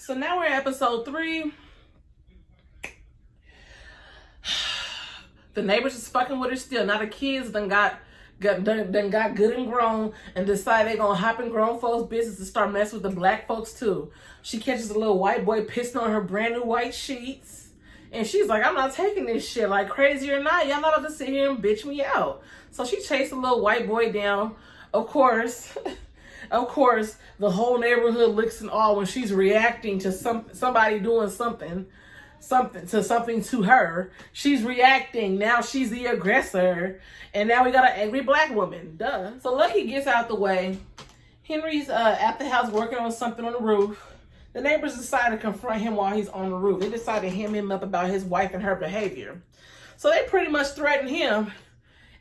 So now we're at episode 3. The neighbors is fucking with her still. Now the kids done got good and grown and decide they gonna hop in grown folks' business and start messing with the black folks too. She catches a little white boy pissing on her brand new white sheets. And she's like, I'm not taking this shit. Like, crazy or not, y'all not about to sit here and bitch me out. So she chased the little white boy down. Of course, the whole neighborhood looks in awe when she's reacting to somebody doing something to her. She's reacting. Now she's the aggressor. And now we got an angry black woman. Duh. So Lucky gets out the way. Henry's at the house working on something on the roof. The neighbors decide to confront him while he's on the roof. They decide to hem him up about his wife and her behavior. So they pretty much threaten him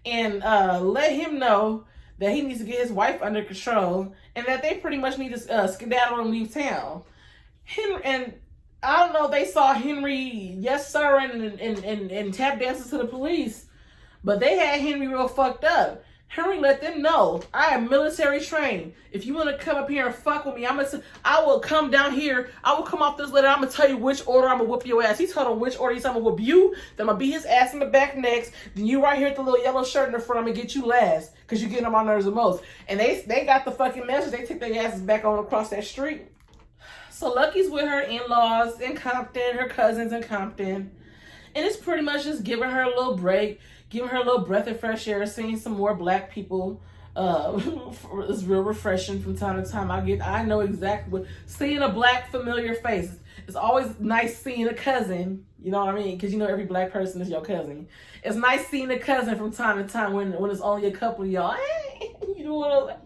and let him know that he needs to get his wife under control and that they pretty much need to skedaddle and leave town. Henry, and I don't know if they saw Henry, yes sir, and tap dances to the police, but they had Henry real fucked up. Henry let them know, I am military trained. If you want to come up here and fuck with me, I will come down here. I will come off this letter. I'm going to tell you which order I'm going to whoop your ass. He told him which order. He said, I'm going to whoop you. Then I'm going to beat his ass in the back next. Then you right here with the little yellow shirt in the front. I'm going to get you last because you're getting on my nerves the most. And they got the fucking message. They took their asses back on across that street. So Lucky's with her in-laws in Compton, her cousins in Compton. And it's pretty much just giving her a little break, giving her a little breath of fresh air, seeing some more black people. It's real refreshing from time to time. I know exactly what, seeing a black familiar face. It's always nice seeing a cousin, you know what I mean? Because you know every black person is your cousin. It's nice seeing a cousin from time to time when it's only a couple of y'all. Hey, you know what?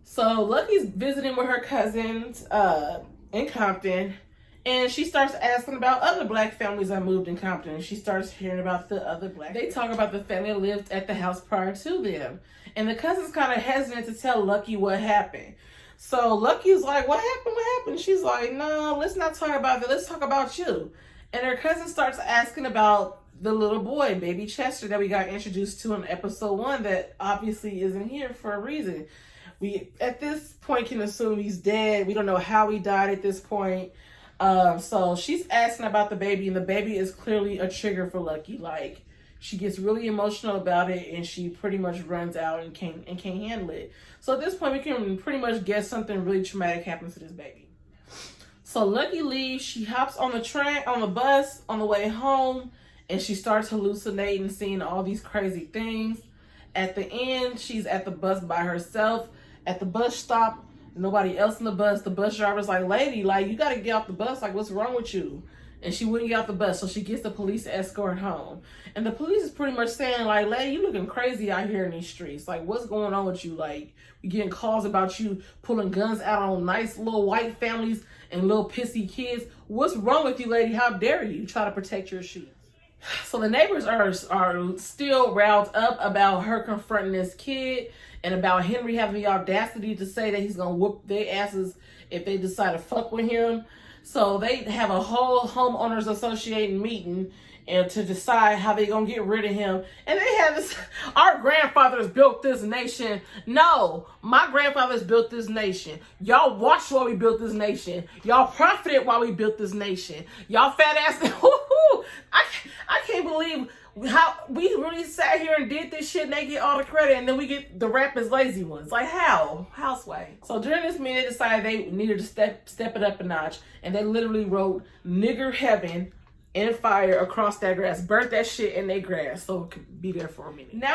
So Lucky's visiting with her cousins in Compton. And she starts asking about other black families that moved in Compton. She starts hearing about the other black. They talk about the family that lived at the house prior to them. And the cousin's kind of hesitant to tell Lucky what happened. So Lucky's like, what happened? What happened? She's like, no, let's not talk about that. Let's talk about you. And her cousin starts asking about the little boy, baby Chester, that we got introduced to in episode 1 that obviously isn't here for a reason. We, at this point, can assume he's dead. We don't know how he died at this point. So she's asking about the baby, and the baby is clearly a trigger for Lucky. Like, she gets really emotional about it, and she pretty much runs out and can't handle it. So at this point, we can pretty much guess something really traumatic happens to this baby. So Lucky leaves. She hops on the bus on the way home, and she starts hallucinating, seeing all these crazy things. At the end, she's at the bus by herself at the bus stop. Nobody else in the bus. The bus driver's like, lady, like, you got to get off the bus. Like, what's wrong with you? And she wouldn't get off the bus. So she gets the police escort home. And the police is pretty much saying, like, lady, you looking crazy out here in these streets. Like, what's going on with you? Like, we getting calls about you pulling guns out on nice little white families and little pissy kids. What's wrong with you, lady? How dare you try to protect your sheep? So the neighbors are still riled up about her confronting this kid and about Henry having the audacity to say that he's going to whoop their asses if they decide to fuck with him. So they have a whole homeowners association meeting and to decide how they're going to get rid of him. And they have this, our grandfathers built this nation. No, my grandfathers built this nation. Y'all watched while we built this nation. Y'all profited while we built this nation. Y'all fat ass. I can't believe how we really sat here and did this shit and they get all the credit and then we get the rap as lazy ones. Like, how? Houseway. So during this meeting, they decided they needed to step it up a notch, and they literally wrote nigger heaven in fire across that grass, burnt that shit in their grass so it could be there for a minute. Now